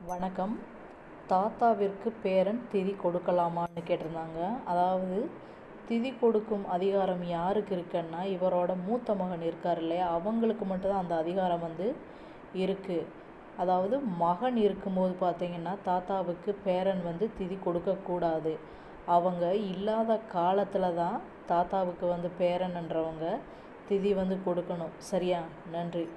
வணக்கம். தாத்தாவிற்கு பேரன் திதி கொடுக்கலாமான்னு கேட்டிருந்தாங்க. அதாவது திதி கொடுக்கும் அதிகாரம் யாருக்கு இருக்குன்னா, இவரோட மூத்த மகன் இருக்கார் இல்லையா, அவங்களுக்கு மட்டும்தான் அந்த அதிகாரம் இருக்குது. அதாவது மகன் இருக்கும்போது பார்த்திங்கன்னா தாத்தாவுக்கு பேரன் திதி கொடுக்கக்கூடாது. அவங்க இல்லாத காலத்தில் தான் தாத்தாவுக்கு பேரன்ன்றவங்க திதி கொடுக்கணும். சரியா? நன்றி.